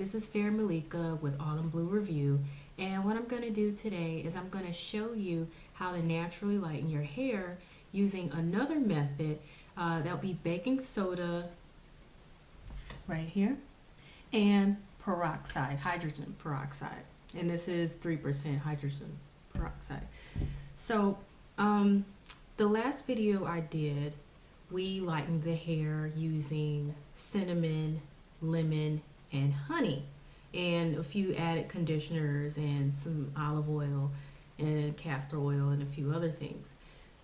this is Vera Malika with Autumn Blue Review, and what I'm going to do today is I'm going to show you how to naturally lighten your hair using another method. That'll be baking soda right here and peroxide, hydrogen peroxide, and this is 3% hydrogen peroxide. So the last video I did, we lightened the hair using cinnamon, lemon, and honey, and a few added conditioners and some olive oil and castor oil and a few other things.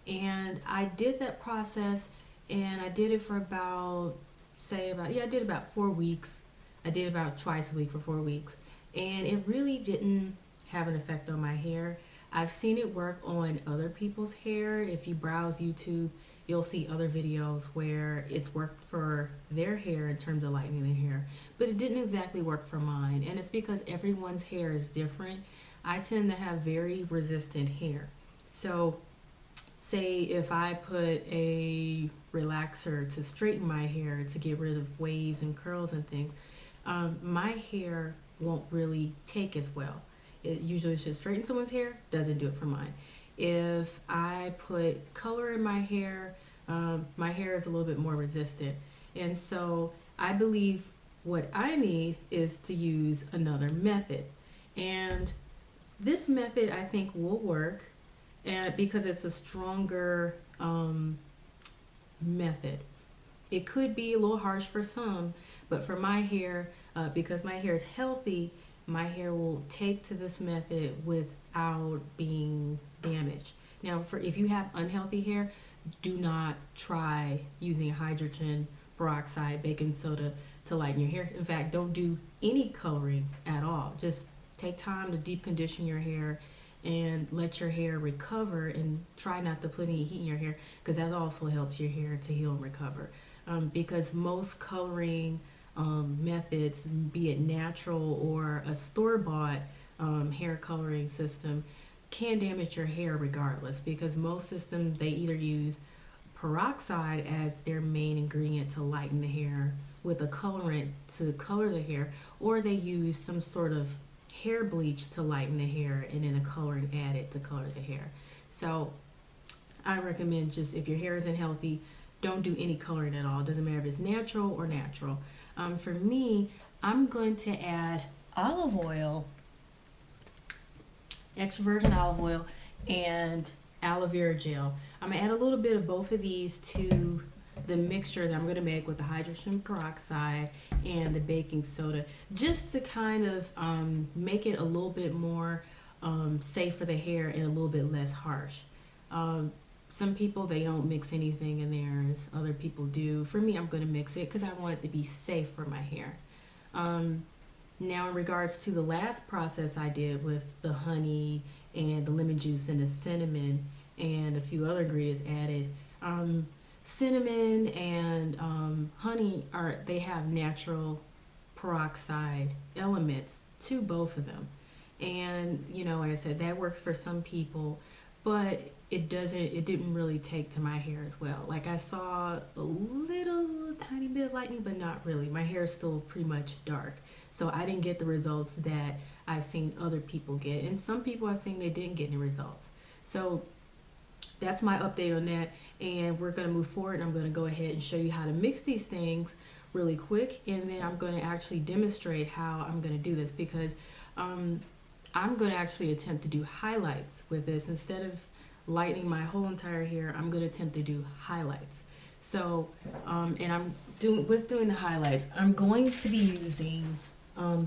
And I did that process, and I did it for I did about 4 weeks. I did about twice a week for 4 weeks, and it really didn't have an effect on my hair. I've seen it work on other people's hair. If you browse YouTube, you'll see other videos where it's worked for their hair in terms of lightening their hair, but it didn't exactly work for mine, and it's because everyone's hair is different. I tend to have very resistant hair. So say if I put a relaxer to straighten my hair to get rid of waves and curls and things, my hair won't really take as well. It usually should straighten someone's hair, doesn't do it for mine. If I put color in my hair is a little bit more resistant. And so I believe what I need is to use another method. And this method I think will work because it's a stronger method. It could be a little harsh for some, but for my hair, because my hair is healthy, my hair will take to this method without being damaged. Now, if you have unhealthy hair, do not try using hydrogen peroxide, baking soda to lighten your hair. In fact, don't do any coloring at all. Just take time to deep condition your hair and let your hair recover, and try not to put any heat in your hair, because that also helps your hair to heal and recover. Because most coloring methods, be it natural or a store-bought hair coloring system, can damage your hair regardless, because most systems, they either use peroxide as their main ingredient to lighten the hair with a colorant to color the hair, or they use some sort of hair bleach to lighten the hair and then a coloring added to color the hair. So I recommend, just if your hair isn't healthy, don't do any coloring at all. It doesn't matter if it's natural or natural. For me, I'm going to add olive oil, extra virgin olive oil, and aloe vera gel. I'm going to add a little bit of both of these to the mixture that I'm going to make with the hydrogen peroxide and the baking soda, just to kind of make it a little bit more safe for the hair and a little bit less harsh. Some people, they don't mix anything in theirs. Other people do. For me, I'm going to mix it because I want it to be safe for my hair. Now, in regards to the last process I did with the honey and the lemon juice and the cinnamon and a few other ingredients added, cinnamon and honey they have natural peroxide elements to both of them. And, like I said, that works for some people, but it didn't really take to my hair as well. Like, I saw a little tiny bit of lightening, but not really. My hair is still pretty much dark. So I didn't get the results that I've seen other people get. And some people I've seen, they didn't get any results. So that's my update on that. And we're going to move forward, and I'm going to go ahead and show you how to mix these things really quick. And then I'm going to actually demonstrate how I'm going to do this, because I'm going to actually attempt to do highlights with this. Instead of lightening my whole entire hair, I'm going to attempt to do highlights. So, and doing the highlights, I'm going to be using,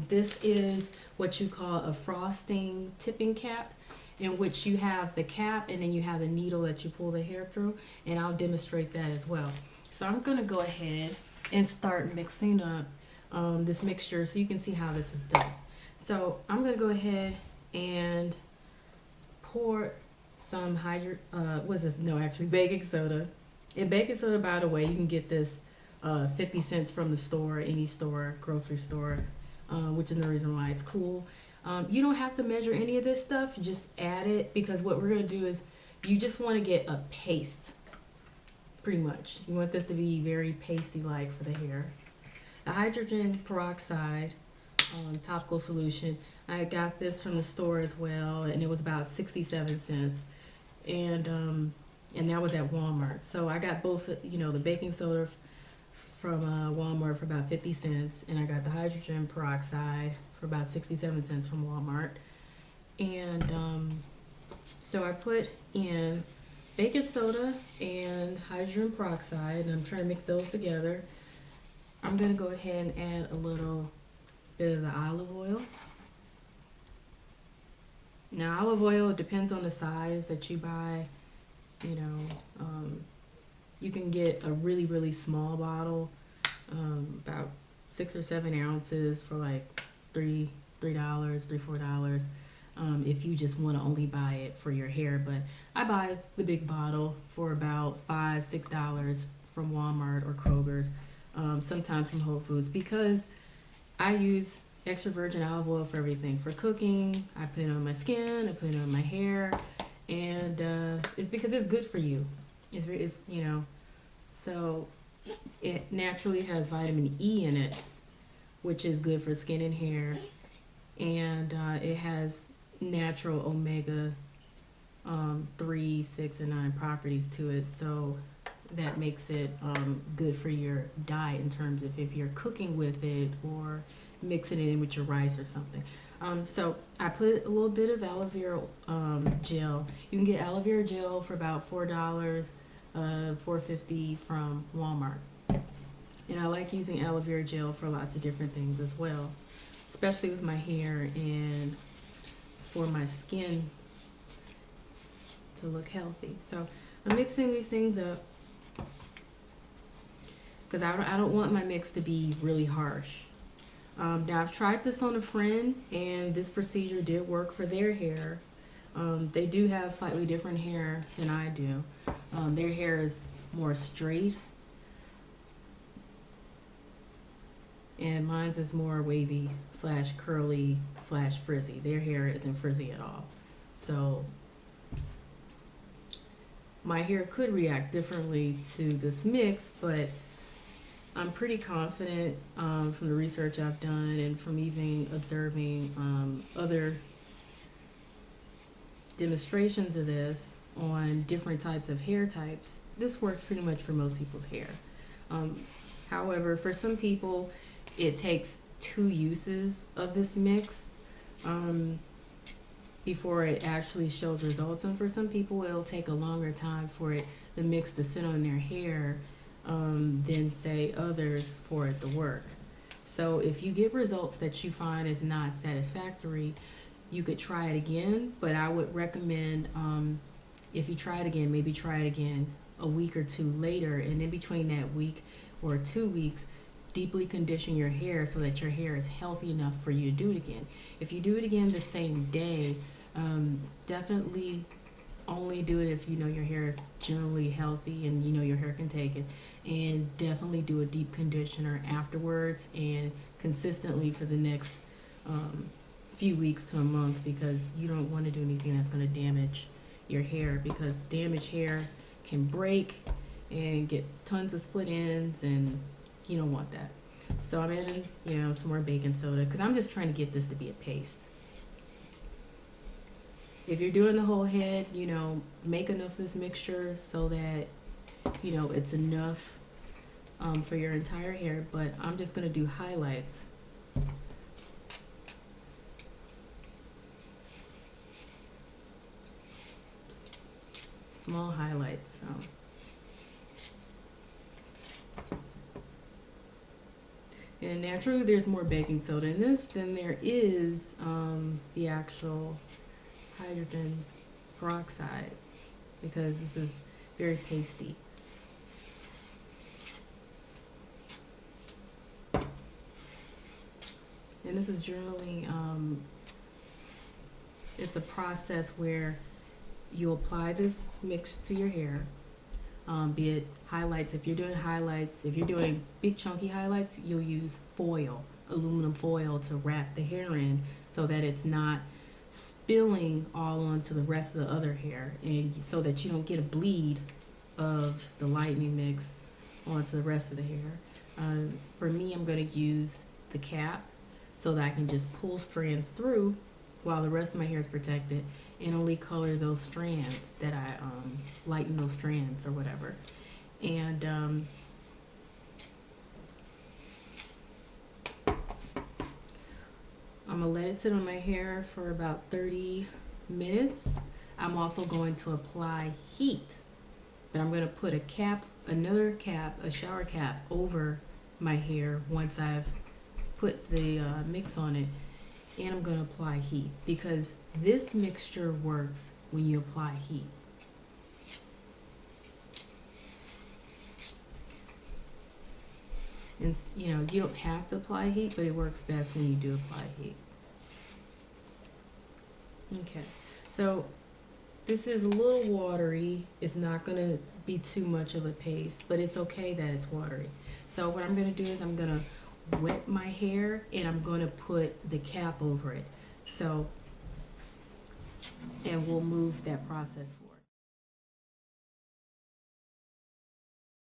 this is what you call a frosting tipping cap, in which you have the cap and then you have the needle that you pull the hair through, and I'll demonstrate that as well. So I'm going to go ahead and start mixing up this mixture so you can see how this is done. So I'm going to go ahead and pour some baking soda. And baking soda, by the way, you can get this 50 cents from the store, any store, grocery store, which is the reason why it's cool. You don't have to measure any of this stuff, just add it, because what we're going to do is you just want to get a paste, pretty much. You want this to be very pasty-like for the hair. The hydrogen peroxide, topical solution. I got this from the store as well, and it was about 67 cents. And that was at Walmart. So I got both, the baking soda from Walmart for about 50 cents, and I got the hydrogen peroxide for about 67 cents from Walmart. And so I put in baking soda and hydrogen peroxide, and I'm trying to mix those together. I'm going to go ahead and add a little bit of the olive oil. Now, olive oil depends on the size that you buy. You can get a really, really small bottle, about 6 or 7 ounces for like $3, $4. If you just want to only buy it for your hair. But I buy the big bottle for about $5, $6 from Walmart or Kroger's, sometimes from Whole Foods, because I use extra virgin olive oil for everything. For cooking, I put it on my skin, I put it on my hair, and it's because it's good for you. So it naturally has vitamin E in it, which is good for skin and hair, and it has natural omega 3, 6, and 9 properties to it. So that makes it good for your diet in terms of if you're cooking with it or mixing it in with your rice or something. So I put a little bit of aloe vera gel. You can get aloe vera gel for about $4, $4.50 from Walmart. And I like using aloe vera gel for lots of different things as well, especially with my hair and for my skin to look healthy. So I'm mixing these things up because I don't want my mix to be really harsh. Now I've tried this on a friend, and this procedure did work for their hair. They do have slightly different hair than I do. Their hair is more straight, and mine's is more wavy / curly / frizzy. Their hair isn't frizzy at all. So my hair could react differently to this mix, but I'm pretty confident from the research I've done and from even observing other demonstrations of this on different types of hair types. This works pretty much for most people's hair. However, for some people, it takes 2 uses of this mix before it actually shows results. And for some people, it'll take a longer time for the mix to sit on their hair than say others for it to work. So if you get results that you find is not satisfactory, you could try it again. But I would recommend if you try it again, maybe try it again a week or 2 later, and in between that week or 2 weeks, deeply condition your hair so that your hair is healthy enough for you to do it again. If you do it again the same day, definitely only do it if you know your hair is generally healthy and you know your hair can take it, and definitely do a deep conditioner afterwards and consistently for the next few weeks to a month, because you don't want to do anything that's going to damage your hair, because damaged hair can break and get tons of split ends, and you don't want that. So I'm adding some more baking soda because I'm just trying to get this to be a paste. If you're doing the whole head, make enough of this mixture so that, it's enough for your entire hair. But I'm just going to do highlights. Small highlights. And naturally, there's more baking soda in this than there is the actual hydrogen peroxide, because this is very pasty. And this is generally, it's a process where you apply this mix to your hair, be it highlights. If you're doing highlights, if you're doing big chunky highlights, you'll use foil, aluminum foil, to wrap the hair in so that it's not spilling all onto the rest of the other hair, and so that you don't get a bleed of the lightening mix onto the rest of the hair. For me, I'm going to use the cap so that I can just pull strands through while the rest of my hair is protected, and only color those strands that I lighten those strands or whatever. And I'm gonna let it sit on my hair for about 30 minutes. I'm also going to apply heat, but I'm gonna put a cap, another cap, a shower cap over my hair once I've put the mix on it, and I'm gonna apply heat because this mixture works when you apply heat. And you know, you don't have to apply heat, but it works best when you do apply heat. Okay, so this is a little watery. It's not gonna be too much of a paste, but it's okay that it's watery. So what I'm gonna do is I'm gonna wet my hair and I'm gonna put the cap over it. So, and we'll move that process forward.